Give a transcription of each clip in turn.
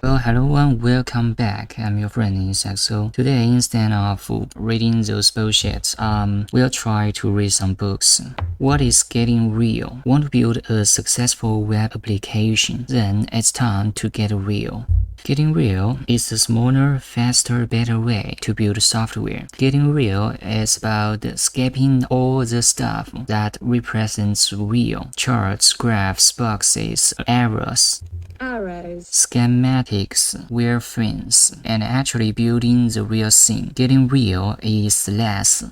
Well, hello and welcome back. I'm your friend Insect. So today, instead of reading those bullshits, we'll try to read some books. What is getting real? Want to build a successful web application? Then it's time to get real. Getting real is a smaller, faster, better way to build software. Getting real is about skipping all the stuff that represents real: charts, graphs, boxes, arrows, schematics, wireframes, and actually building the real thing. Getting real is less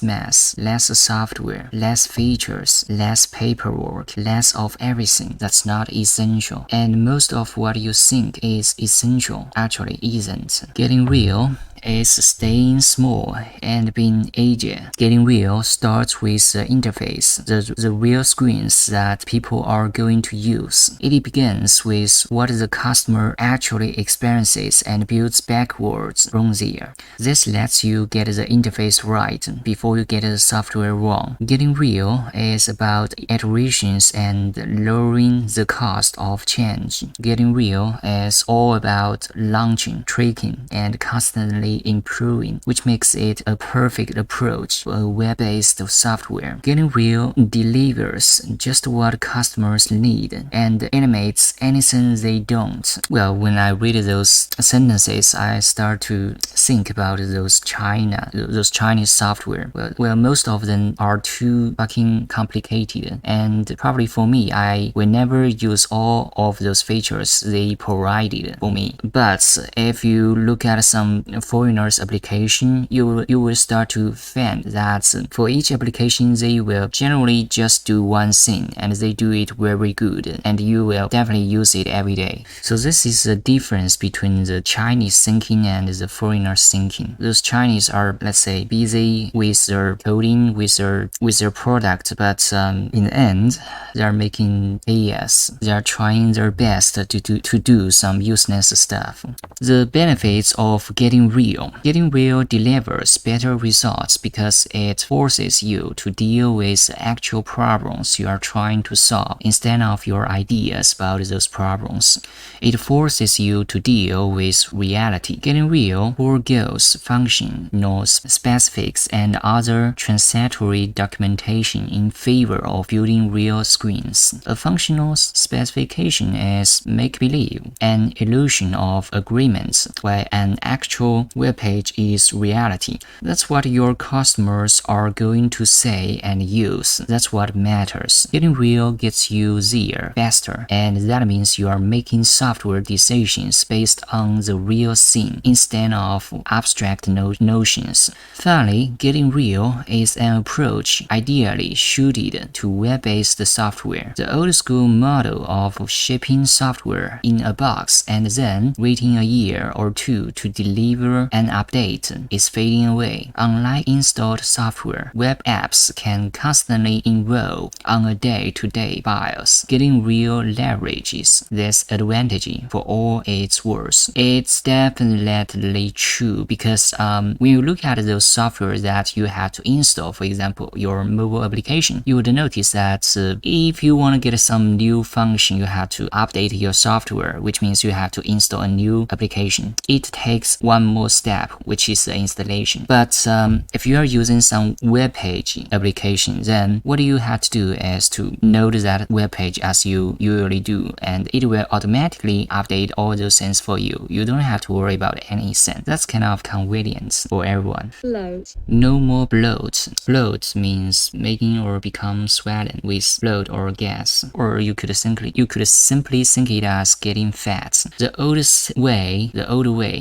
math, less software, less features, less paperwork, less of everything that's not essential. And most of what you think is essential actually isn't. Getting real is staying small and being agile. Getting real starts with the interface, the real screens that people are going to use. It begins with what the customer actually experiences and builds backwards from there. This lets you get the interface right before you get the software wrong. Getting real is about iterations and lowering the cost of change. Getting real is all about launching, tweaking, and constantly improving, which makes it a perfect approach to a web-based software. Getting real delivers just what customers need and eliminates anything they don't. Well, when I read those sentences, I start to think about those Chinese software. Well, most of them are too fucking complicated, and probably for me, I will never use all of those features they provided for me. But if you look at some foreigners' application, you will start to find that for each application, they will generally just do one thing, and they do it very good, and you will definitely use it every day. So this is the difference between the Chinese thinking and the foreigners thinking. Those Chinese are, let's say, busy with their coding, with their product, but in the end, they are making AS. They are trying their best to do some useless stuff. The benefits of getting real. Getting real delivers better results because it forces you to deal with actual problems you are trying to solve instead of your ideas about those problems. It forces you to deal with reality. Getting real forgoes function, specifics, and other transitory documentation in favor of building real screens. A functional specification is make-believe, an illusion of agreements, while an actual web page is reality. That's what your customers are going to say and use. That's what matters. Getting real gets you there faster, and that means you are making software decisions based on the real thing instead of abstract notions. Finally, getting real is an approach ideally suited to web-based software. The old-school model of shipping software in a box and then waiting a year or two to deliver an update is fading away. Unlike installed software, web apps can constantly enroll on a day-to-day BIOS. Getting real leverages this advantage for all its worth. It's definitely true because when you look at those software that you have to install, for example, your mobile application, you would notice that if you want to get some new function, you have to update your software, which means you have to install a new application. It takes one more step, which is the installation. But if you are using some web page application, then what you have to do is to load that web page as you usually do, and it will automatically update all those things for you. You don't have to worry about anything. That's kind of convenience for everyone. Bloat. No more bloat. Bloat means making or become swollen with bloat or gas, or you could simply think it as getting fat. The old way,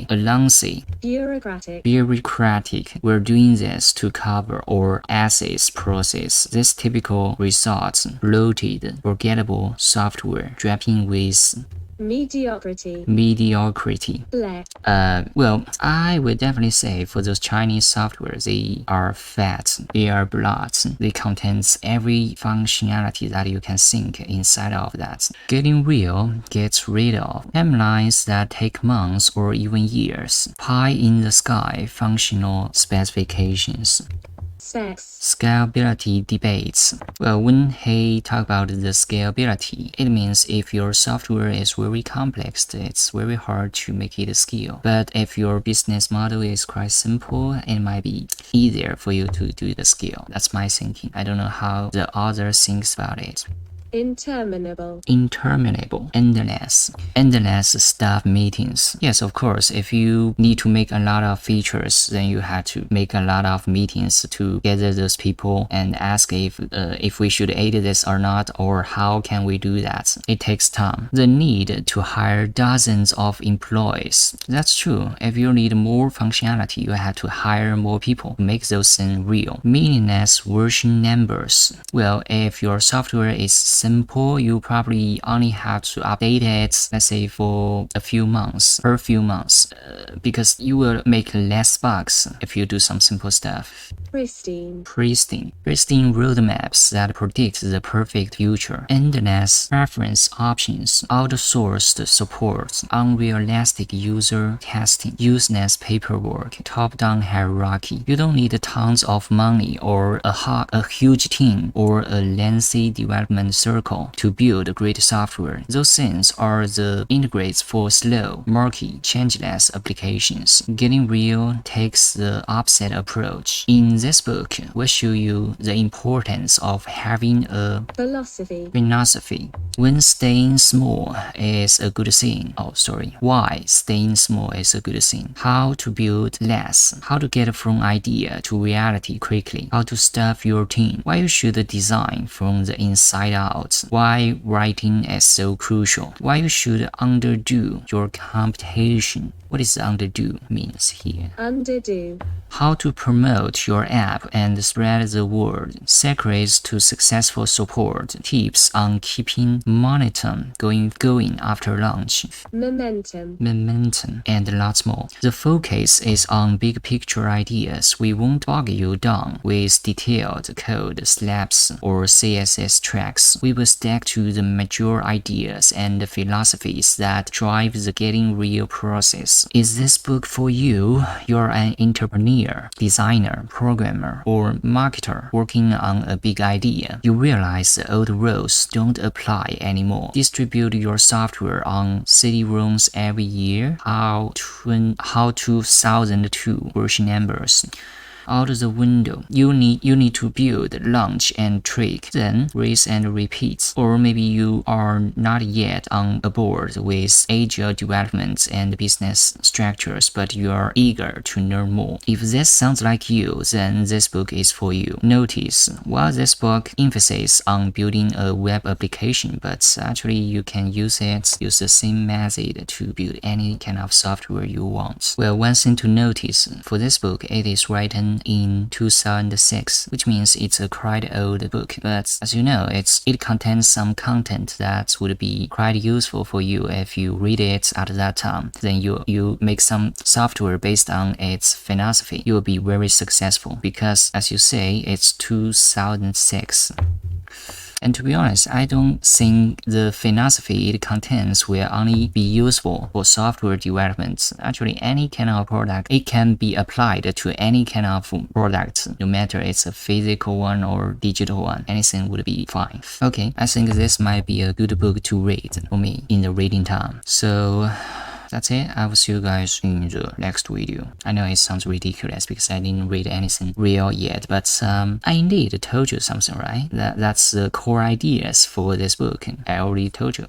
a lengthy, bureaucratic. We're doing this to cover or assess process. This typical results bloated, forgettable software dripping with mediocrity. Well, I would definitely say for those Chinese software, they are fat, they are blood, they contains every functionality that you can think inside of that. Getting real gets rid of timelines that take months or even years, pie in the sky functional specifications. Sex. Scalability debates. Well, when he talk about the scalability, it means if your software is very complex, it's very hard to make it scale. But if your business model is quite simple, it might be easier for you to do the scale. That's my thinking. I don't know how the other thinks about it. Interminable. Interminable. Endless. Endless staff meetings. Yes, of course, if you need to make a lot of features, then you have to make a lot of meetings to gather those people and ask if we should aid this or not, or how can we do that. It takes time. The need to hire dozens of employees. That's true. If you need more functionality, you have to hire more people to make those things real. Meaningless version numbers. Well, if your software is simple, you probably only have to update it, let's say for a few months, because you will make less bugs if you do some simple stuff. Pristine. Pristine roadmaps that predict the perfect future. Endless reference options. Outsourced support. Unrealistic user testing. Useless paperwork. Top-down hierarchy. You don't need tons of money or a huge team or a lengthy development circle to build great software. Those things are the integrates for slow, murky, changeless applications. Getting real takes the opposite approach. In this book, we show you the importance of having a philosophy. When staying small is a good thing. Why staying small is a good thing. How to build less. How to get from idea to reality quickly. How to staff your team. Why you should design from the inside out. Why writing is so crucial. Why you should underdo your competition. What is underdo means here? Underdo. How to promote your app and spread the word. Secrets to successful support. Tips on keeping momentum going after launch. Momentum. And lots more. The focus is on big picture ideas. We won't bog you down with detailed code slabs or CSS tracks. We will stick to the mature ideas and philosophies that drive the getting real process. Is this book for you? You're an entrepreneur, designer, programmer, or marketer working on a big idea. You realize the old rules don't apply anymore. Distribute your software on CD-ROMs every year. How 2002 version numbers. Out of the window. You need to build, launch, and trick, then rinse and repeat. Or maybe you are not yet on board with agile development and business structures, but you are eager to learn more. If this sounds like you, then this book is for you. Notice, while this book emphasizes on building a web application, but actually you can use the same method to build any kind of software you want. Well, one thing to notice, for this book, it is written in 2006, which means it's a quite old book. But as you know, it contains some content that would be quite useful for you if you read it at that time. Then you make some software based on its philosophy. You will be very successful because, as you say, it's 2006. And to be honest, I don't think the philosophy it contains will only be useful for software development. Actually, any kind of product, it can be applied to any kind of product, no matter it's a physical one or digital one. Anything would be fine. Okay, I think this might be a good book to read for me in the reading time. So that's it. I will see you guys in the next video. I know it sounds ridiculous because I didn't read anything real yet, but I indeed told you something, right? That's the core ideas for this book. I already told you.